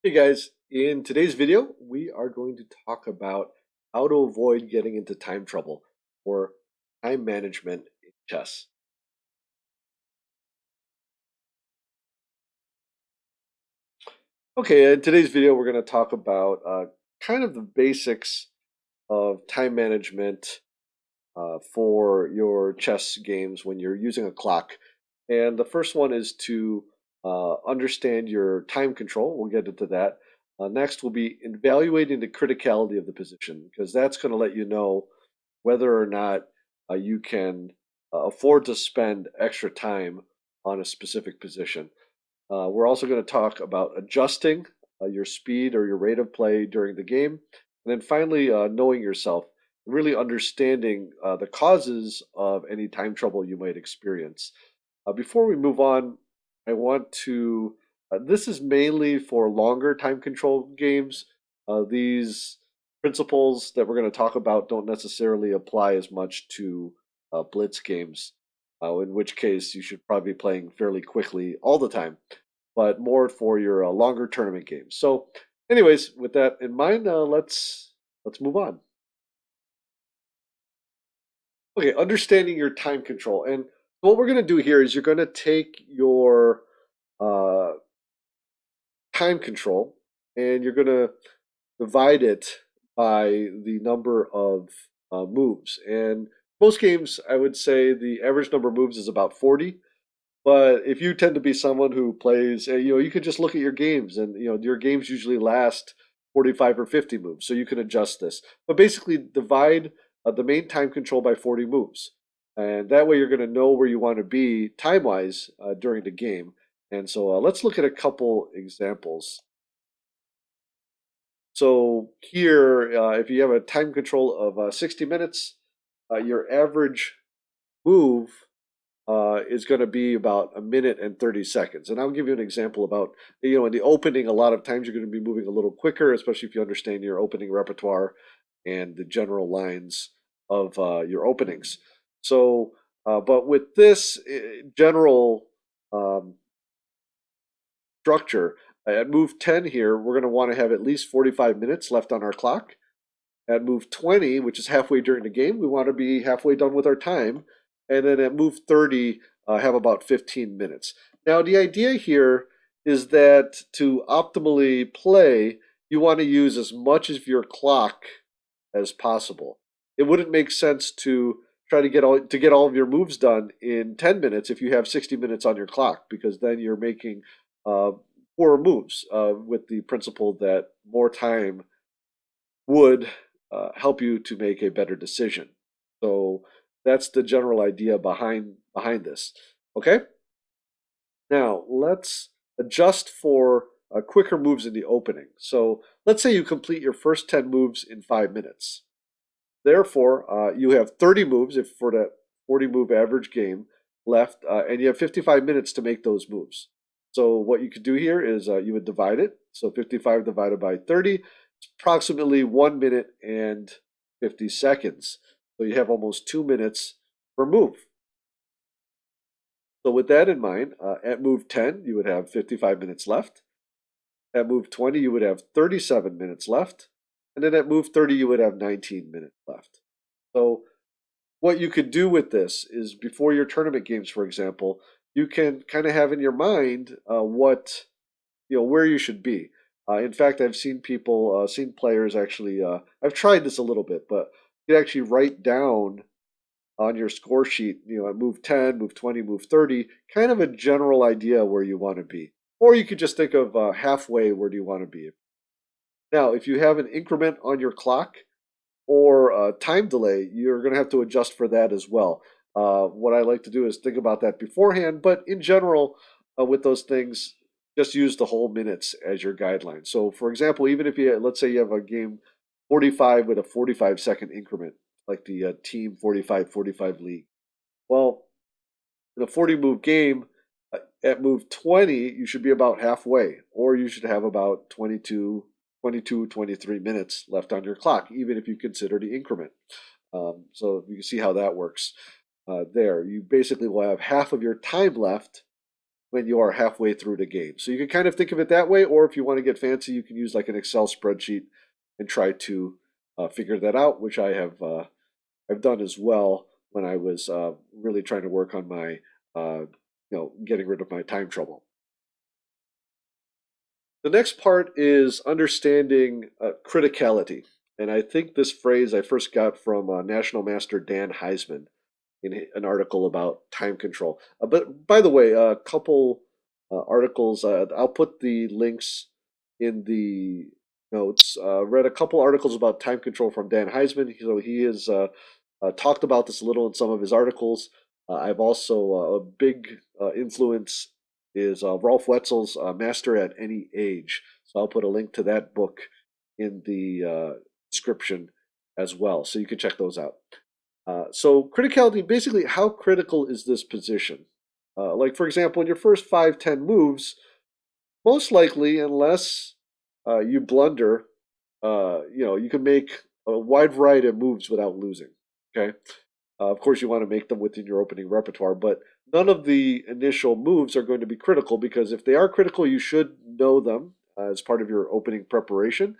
Hey guys, in today's video, we are going to talk about how to avoid getting into time trouble or time management in chess. Okay, in today's video, we're going to talk about kind of the basics of time management for your chess games when you're using a clock. And the first one is to understand your time control. We'll get into that. Next, we'll be evaluating the criticality of the position because that's going to let you know whether or not you can afford to spend extra time on a specific position. We're also going to talk about adjusting your speed or your rate of play during the game. And then finally, knowing yourself, really understanding the causes of any time trouble you might experience. Before we move on, I want to, this is mainly for longer time control games. These principles that we're going to talk about don't necessarily apply as much to blitz games, in which case you should probably be playing fairly quickly all the time, but more for your longer tournament games. So, anyways, with that in mind, let's move on. Okay, understanding your time control, and what we're going to do here is you're going to take your uh, time control and you're going to divide it by the number of moves. And most games, I would say the average number of moves is about 40. But if you tend to be someone who plays, you could just look at your games, and your games usually last 45 or 50 moves, so you can adjust this. But basically, divide the main time control by 40 moves, and that way you're going to know where you want to be time-wise during the game. And so let's look at a couple examples. So here, if you have a time control of 60 minutes, your average move is going to be about a minute and 30 seconds. And I'll give you an example about, in the opening, a lot of times you're going to be moving a little quicker, especially if you understand your opening repertoire and the general lines of your openings. So, but with this general um, structure, at move 10 here, we're going to want to have at least 45 minutes left on our clock. At move 20, which is halfway during the game, we want to be halfway done with our time. And then at move 30, have about 15 minutes. Now, the idea here is that to optimally play, you want to use as much of your clock as possible. It wouldn't make sense to try to get all of your moves done in 10 minutes if you have 60 minutes on your clock, because then you're making uh, poorer moves with the principle that more time would help you to make a better decision. So that's the general idea behind this. Okay, now let's adjust for quicker moves in the opening. So let's say you complete your first 10 moves in 5 minutes. Therefore, you have 30 moves if for that 40 move average game left, and you have 55 minutes to make those moves. So what you could do here is you would divide it. So 55 divided by 30, it's approximately 1 minute and 50 seconds. So you have almost 2 minutes per move. So with that in mind, at move 10, you would have 55 minutes left. At move 20, you would have 37 minutes left. And then at move 30, you would have 19 minutes left. So what you could do with this is before your tournament games, for example, you can kind of have in your mind what where you should be. In fact, I've seen seen players actually. I've tried this a little bit, but you can actually write down on your score sheet, at move 10, move 20, move 30, kind of a general idea where you want to be. Or you could just think of halfway where do you want to be. Now, if you have an increment on your clock, or time delay, you're going to have to adjust for that as well. What I like to do is think about that beforehand, but in general, with those things, just use the whole minutes as your guideline. So, for example, even if let's say you have a game 45 with a 45-second increment, like the Team 45-45 league. Well, in a 40 move game, at move 20, you should be about halfway, or you should have about 23 minutes left on your clock, even if you consider the increment. So you can see how that works there. You basically will have half of your time left when you are halfway through the game. So you can kind of think of it that way, or if you want to get fancy, you can use like an Excel spreadsheet and try to figure that out, which I've done as well when I was really trying to work on my getting rid of my time trouble. The next part is understanding criticality. And I think this phrase I first got from National Master Dan Heisman in an article about time control. But by the way, a couple articles, I'll put the links in the notes. Read a couple articles about time control from Dan Heisman. So he has talked about this a little in some of his articles. I've also a big influence is Rolf Wetzel's Master at Any Age. So I'll put a link to that book in the description as well, so you can check those out. So criticality, basically, how critical is this position? Like for example, in your first 5, 10 moves, most likely, unless you blunder, you can make a wide variety of moves without losing. Okay. Of course, you want to make them within your opening repertoire, but none of the initial moves are going to be critical because if they are critical, you should know them as part of your opening preparation.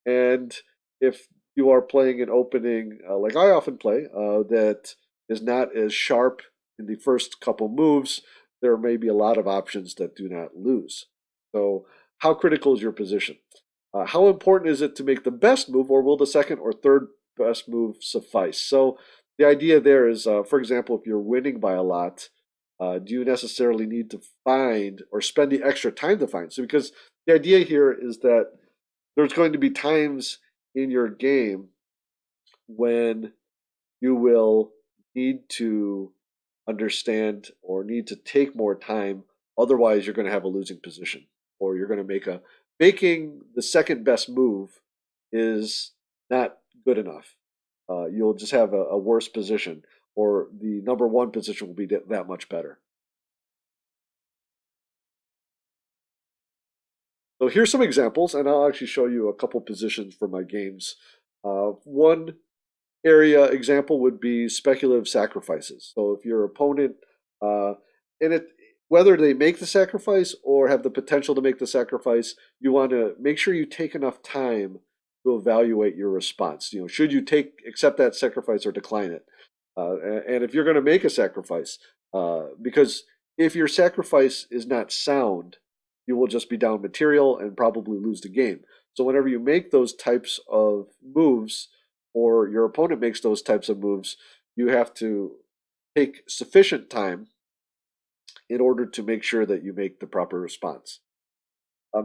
And if you are playing an opening, like I often play, that is not as sharp in the first couple moves, there may be a lot of options that do not lose. So, how critical is your position? How important is it to make the best move, or will the second or third best move suffice? So, the idea there is, for example, if you're winning by a lot, do you necessarily need to find or spend the extra time to find? So, because the idea here is that there's going to be times in your game when you will need to understand or need to take more time. Otherwise, you're going to have a losing position, or you're going to making the second best move is not good enough. You'll just have a worse position, or the number one position will be that much better. So here's some examples, and I'll actually show you a couple positions for my games. One area example would be speculative sacrifices. So if your opponent, uh, and it whether they make the sacrifice or have the potential to make the sacrifice, you want to make sure you take enough time to evaluate your response. Should you accept that sacrifice or decline it? And if you're going to make a sacrifice, because if your sacrifice is not sound, you will just be down material and probably lose the game. So whenever you make those types of moves, or your opponent makes those types of moves, you have to take sufficient time in order to make sure that you make the proper response.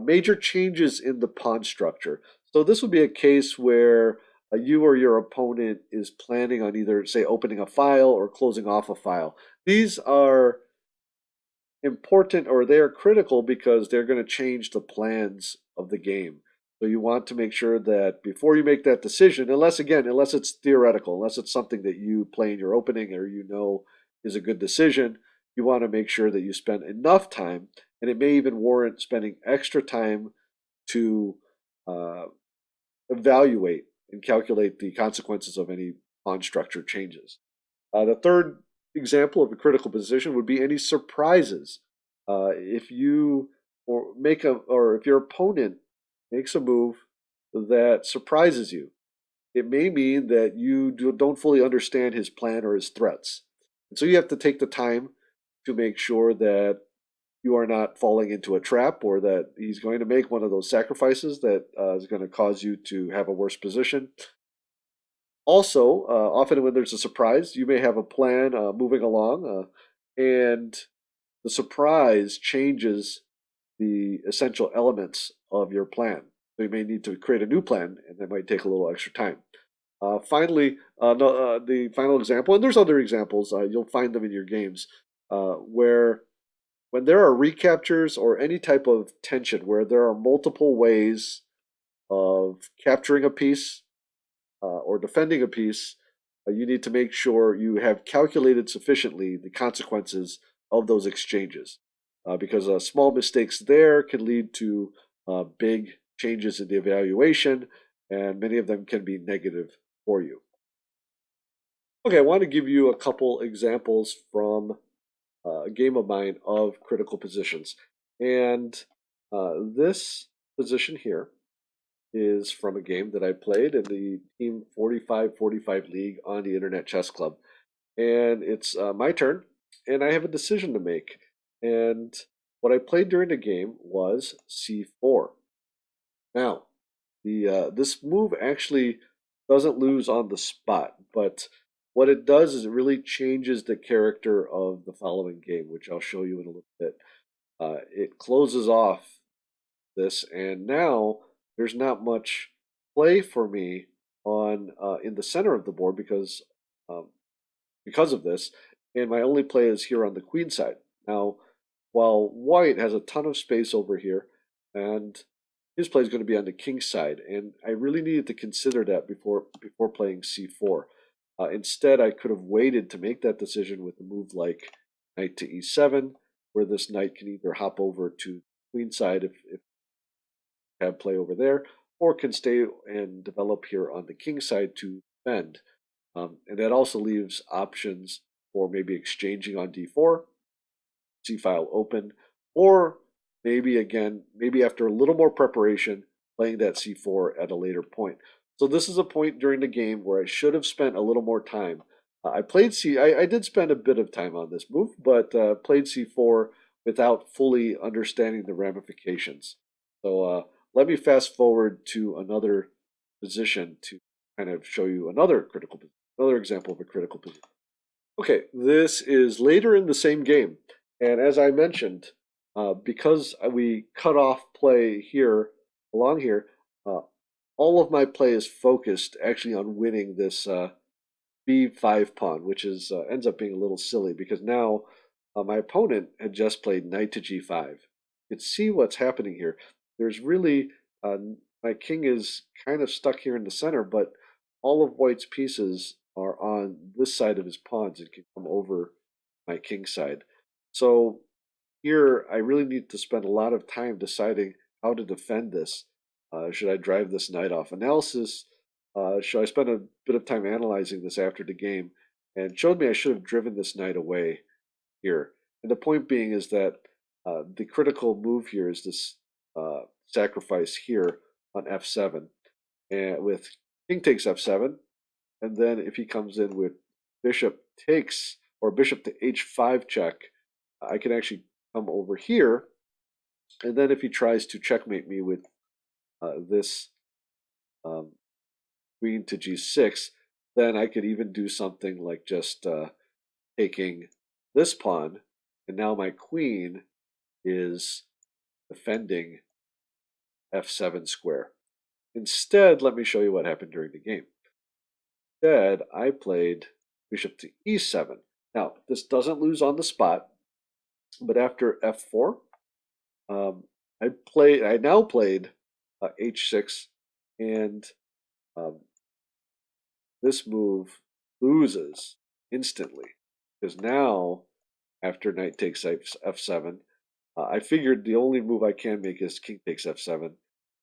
Major changes in the pawn structure. So this would be a case where you or your opponent is planning on either, say, opening a file or closing off a file. These are important, or they are critical because they're going to change the plans of the game. So you want to make sure that before you make that decision, unless it's theoretical, unless it's something that you play in your opening or is a good decision, you want to make sure that you spend enough time, and it may even warrant spending extra time to uh, evaluate and calculate the consequences of any pawn structure changes. The third example of a critical position would be any surprises. If you or if your opponent makes a move that surprises you, it may mean that you don't fully understand his plan or his threats. And so you have to take the time to make sure that you are not falling into a trap, or that he's going to make one of those sacrifices that is going to cause you to have a worse position. Also, often when there's a surprise, you may have a plan moving along, and the surprise changes the essential elements of your plan. So you may need to create a new plan, and that might take a little extra time. Finally, no, the final example, and there's other examples, you'll find them in your games, where when there are recaptures or any type of tension, where there are multiple ways of capturing a piece or defending a piece, you need to make sure you have calculated sufficiently the consequences of those exchanges, because small mistakes there can lead to big changes in the evaluation, and many of them can be negative for you. Okay, I want to give you a couple examples from a game of mine of critical positions. And this position here is from a game that I played in the Team 45-45 League on the Internet Chess Club. And it's my turn, and I have a decision to make. And what I played during the game was c4. Now, the this move actually doesn't lose on the spot, but what it does is it really changes the character of the following game, which I'll show you in a little bit. It closes off this, and now there's not much play for me on in the center of the board um, because of this, and my only play is here on the queen side. Now, while white has a ton of space over here, and his play is going to be on the king side, and I really needed to consider that before playing c4. Instead, I could have waited to make that decision with a move like knight to e7, where this knight can either hop over to queen side if have play over there, or can stay and develop here on the king side to defend. And that also leaves options for maybe exchanging on d4, c-file open, or maybe after a little more preparation, playing that c4 at a later point. So this is a point during the game where I should have spent a little more time. I did spend a bit of time on this move, but played c4 without fully understanding the ramifications. So let me fast forward to another position to kind of show you another example of a critical position. Okay, this is later in the same game, and as I mentioned, because we cut off play here along here, uh, all of my play is focused actually on winning this b5 pawn, which is ends up being a little silly because now my opponent had just played knight to g5. You can see what's happening here. There's really my king is kind of stuck here in the center, but all of white's pieces are on this side of his pawns and can come over my king side. So here I really need to spend a lot of time deciding how to defend this. Should I drive this knight off? Analysis. Should I spend a bit of time analyzing this after the game, and showed me I should have driven this knight away here. And the point being is that the critical move here is this sacrifice here on f7, and with king takes f7, and then if he comes in with bishop takes or bishop to h5 check, I can actually come over here, and then if he tries to checkmate me with this um, queen to g6, then I could even do something like just taking this pawn, and now my queen is defending f7 square. Instead, let me show you what happened during the game. Instead, I played bishop to e7. Now, this doesn't lose on the spot, but after f4, um, I now played h6, and um, this move loses instantly because now after knight takes f7, I figured the only move I can make is king takes f7.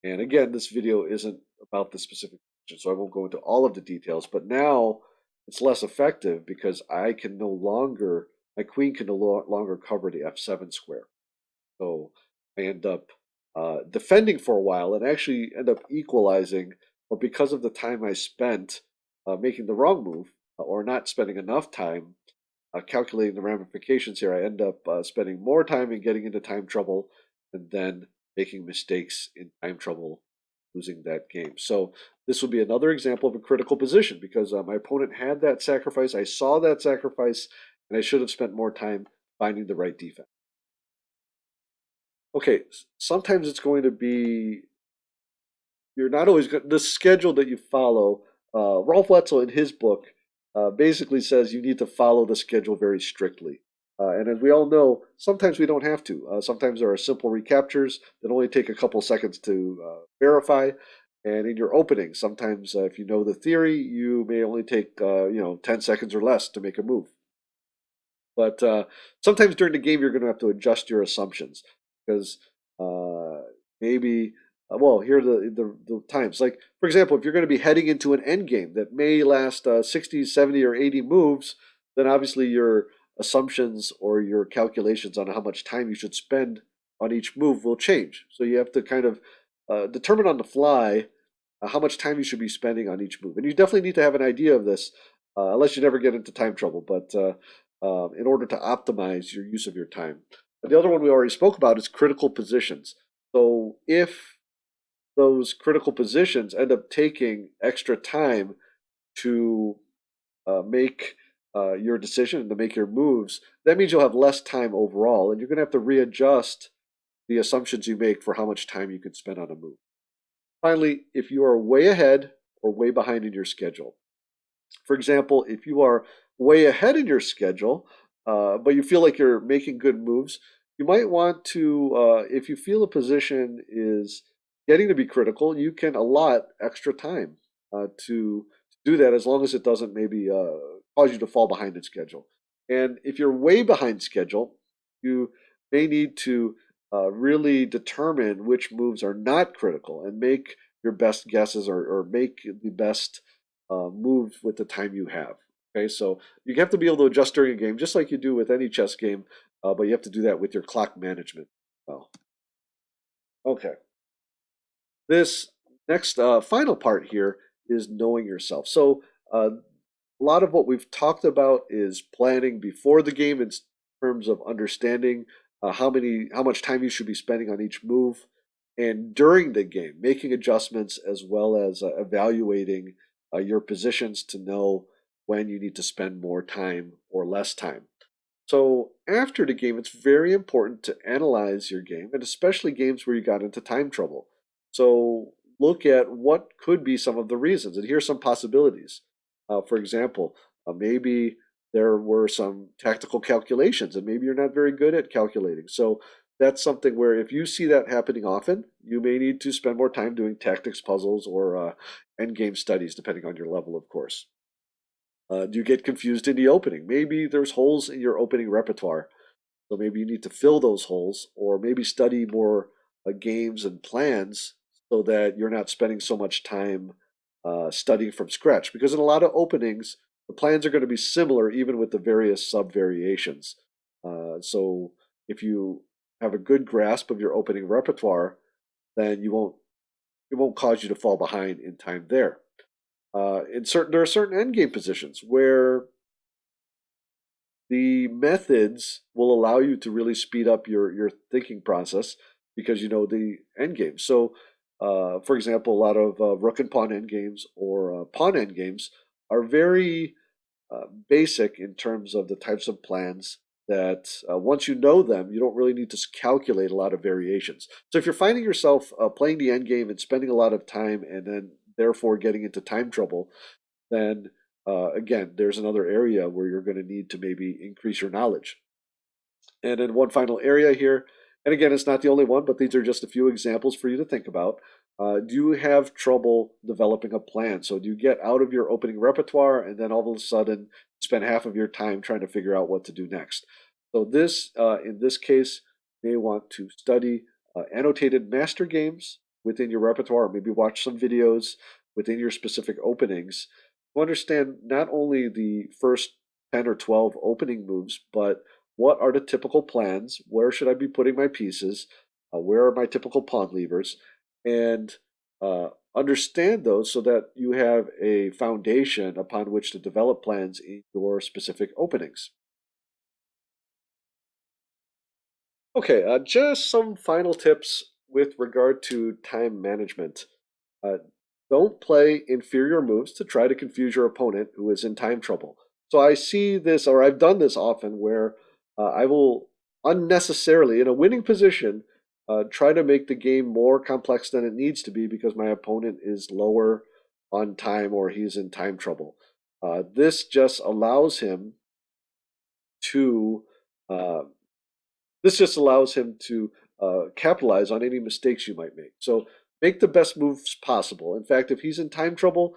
And again, this video isn't about the specific position, so I won't go into all of the details. But now it's less effective because my queen can no longer cover the f7 square. So I end up defending for a while and actually end up equalizing. But because of the time I spent making the wrong move or not spending enough time calculating the ramifications here, I end up spending more time and getting into time trouble and then making mistakes in time trouble, losing that game. So this would be another example of a critical position because my opponent had that sacrifice. I saw that sacrifice, and I should have spent more time finding the right defense. Okay, sometimes it's going to be you're not always good. The schedule that you follow, Rolf Wetzel in his book basically says you need to follow the schedule very strictly. And as we all know, sometimes we don't have to. Sometimes there are simple recaptures that only take a couple seconds to verify. And in your opening, sometimes if you know the theory, you may only take 10 seconds or less to make a move. But sometimes during the game, you're going to have to adjust your assumptions because maybe, well, here are the times. Like, for example, if you're going to be heading into an end game that may last 60, 70, or 80 moves, then obviously your assumptions or your calculations on how much time you should spend on each move will change. So you have to kind of determine on the fly how much time you should be spending on each move. And you definitely need to have an idea of this, unless you never get into time trouble, but in order to optimize your use of your time. And the other one we already spoke about is critical positions. So if those critical positions end up taking extra time to make your decision and to make your moves, that means you'll have less time overall, and you're going to have to readjust the assumptions you make for how much time you can spend on a move. Finally, if you are way ahead or way behind in your schedule, for example, if you are way ahead in your schedule, but you feel like you're making good moves, you might want to, if you feel a position is getting to be critical, you can allot extra time to do that as long as it doesn't maybe cause you to fall behind in schedule. And if you're way behind schedule, you may need to really determine which moves are not critical and make your best guesses or make the best move with the time you have. Okay, so you have to be able to adjust during a game, just like you do with any chess game, but you have to do that with your clock management. Well, okay. This next final part here is knowing yourself. So a lot of what we've talked about is planning before the game in terms of understanding how much time you should be spending on each move, and during the game, making adjustments as well as evaluating your positions to know when you need to spend more time or less time. So after the game, it's very important to analyze your game, and especially games where you got into time trouble. So look at what could be some of the reasons, and here's some possibilities. For example, maybe there were some tactical calculations, and maybe you're not very good at calculating. So that's something where if you see that happening often, you may need to spend more time doing tactics puzzles or end game studies, depending on your level, of course. Do you get confused in the opening? Maybe there's holes in your opening repertoire. So maybe you need to fill those holes or maybe study more games and plans so that you're not spending so much time studying from scratch. Because in a lot of openings, the plans are going to be similar even with the various sub variations. So if you have a good grasp of your opening repertoire, then it won't cause you to fall behind in time there. There are certain endgame positions where the methods will allow you to really speed up your thinking process because you know the end game. So, for example, a lot of rook and pawn end games or pawn end games are very basic in terms of the types of plans that once you know them, you don't really need to calculate a lot of variations. So if you're finding yourself playing the end game and spending a lot of time and then therefore getting into time trouble, then again, there's another area where you're going to need to maybe increase your knowledge. And then one final area here, and again, it's not the only one, but these are just a few examples for you to think about. Do you have trouble developing a plan? So do you get out of your opening repertoire and then all of a sudden spend half of your time trying to figure out what to do next? So this, in this case, you may want to study annotated master games within your repertoire, or maybe watch some videos within your specific openings to understand not only the first 10 or 12 opening moves, but what are the typical plans? Where should I be putting my pieces? Where are my typical pawn levers? And understand those so that you have a foundation upon which to develop plans in your specific openings. Okay, just some final tips with regard to time management. Uh, don't play inferior moves to try to confuse your opponent who is in time trouble. So I see this, or I've done this often, where I will unnecessarily, in a winning position, try to make the game more complex than it needs to be because my opponent is lower on time or he's in time trouble. This just allows him to uh, capitalize on any mistakes you might make. So make the best moves possible. In fact, if he's in time trouble,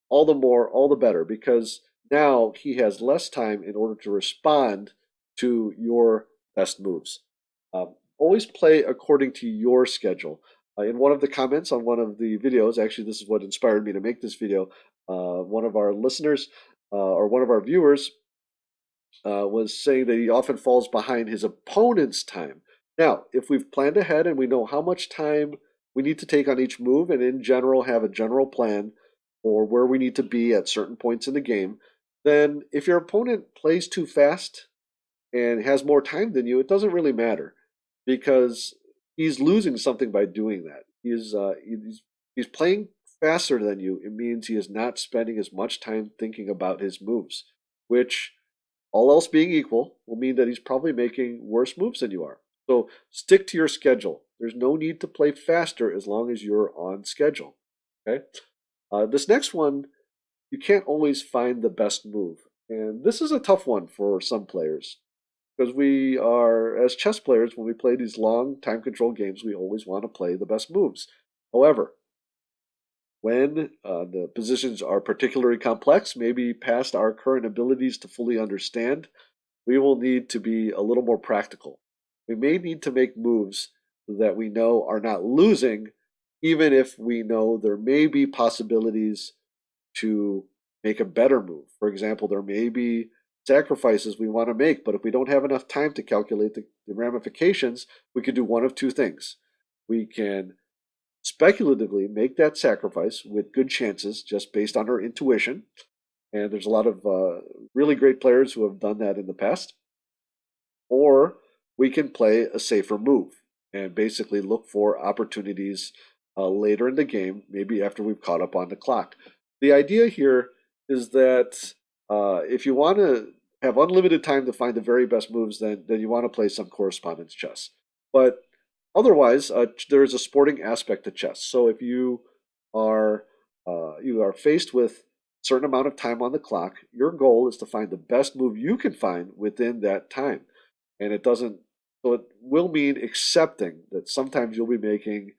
all the more, all the better, because now he has less time in order to respond to your best moves. Always play according to your schedule. In one of the comments on one of the videos, actually, this is what inspired me to make this video. One of our listeners or one of our viewers was saying that he often falls behind his opponent's time. Now, if we've planned ahead and we know how much time we need to take on each move, and in general have a general plan for where we need to be at certain points in the game, then if your opponent plays too fast and has more time than you, it doesn't really matter because he's losing something by doing that. He's playing faster than you. It means he is not spending as much time thinking about his moves, which, all else being equal, will mean that he's probably making worse moves than you are. So stick to your schedule. There's no need to play faster as long as you're on schedule. Okay. This next one, you can't always find the best move, and this is a tough one for some players because we are, as chess players, when we play these long time control games, we always want to play the best moves. However, when the positions are particularly complex, maybe past our current abilities to fully understand, we will need to be a little more practical. We may need to make moves that we know are not losing, even if we know there may be possibilities to make a better move. For example, there may be sacrifices we want to make, but if we don't have enough time to calculate the ramifications, we could do one of two things. We can speculatively make that sacrifice with good chances just based on our intuition. And there's a lot of really great players who have done that in the past. Or we can play a safer move and basically look for opportunities later in the game, maybe after we've caught up on the clock. The idea here is that if you want to have unlimited time to find the very best moves, then you want to play some correspondence chess. But otherwise, there is a sporting aspect to chess. So if are you are faced with a certain amount of time on the clock, your goal is to find the best move you can find within that time. And it doesn't, so it will mean accepting that sometimes you'll be making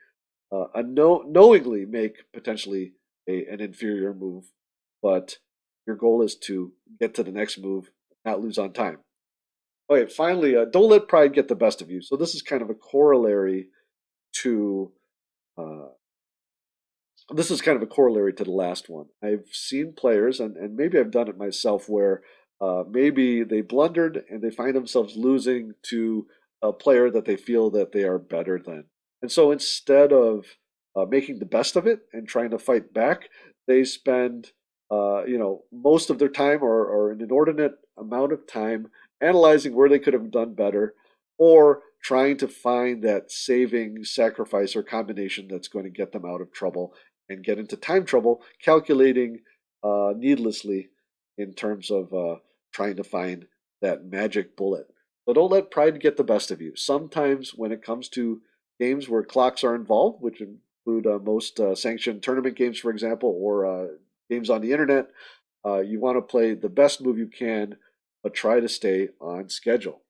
knowingly make potentially an inferior move, but your goal is to get to the next move, not lose on time. Okay, finally, don't let pride get the best of you. So this is kind of a corollary to uh, the last one. I've seen players, and maybe I've done it myself, where maybe they blundered and they find themselves losing to a player that they feel that they are better than. And so instead of making the best of it and trying to fight back, they spend most of their time or an inordinate amount of time analyzing where they could have done better or trying to find that saving sacrifice or combination that's going to get them out of trouble and get into time trouble, calculating needlessly in terms of trying to find that magic bullet. So don't let pride get the best of you. Sometimes when it comes to games where clocks are involved, which include most sanctioned tournament games, for example, or games on the internet, you want to play the best move you can, but try to stay on schedule.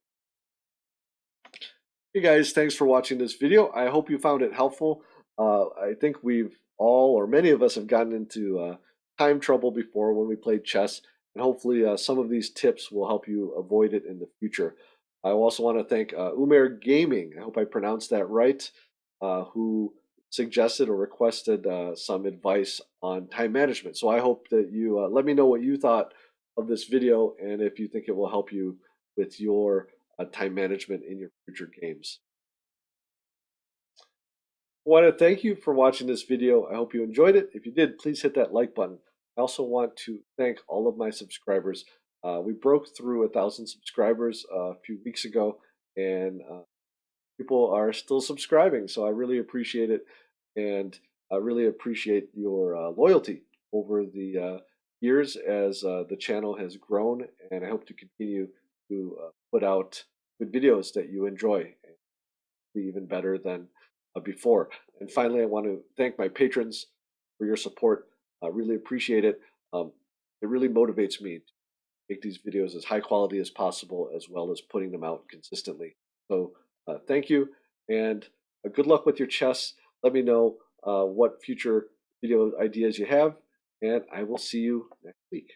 Hey guys, thanks for watching this video. I hope you found it helpful. I think we've all, or many of us, have gotten into time trouble before when we played chess, and hopefully some of these tips will help you avoid it in the future. I also want to thank Umer Gaming, I hope I pronounced that right, who suggested or requested some advice on time management. So I hope that you let me know what you thought of this video and if you think it will help you with your time management in your future games. I want to thank you for watching this video. I hope you enjoyed it. If you did, please hit that like button. I also want to thank all of my subscribers. We broke through 1,000 subscribers a few weeks ago, and people are still subscribing. So I really appreciate it, and I really appreciate your loyalty over the years as the channel has grown, and I hope to continue to put out good videos that you enjoy, even better than before. And finally, I want to thank my patrons for your support. I really appreciate it. It really motivates me to make these videos as high quality as possible, as well as putting them out consistently. So thank you, and good luck with your chess. Let me know what future video ideas you have, and I will see you next week.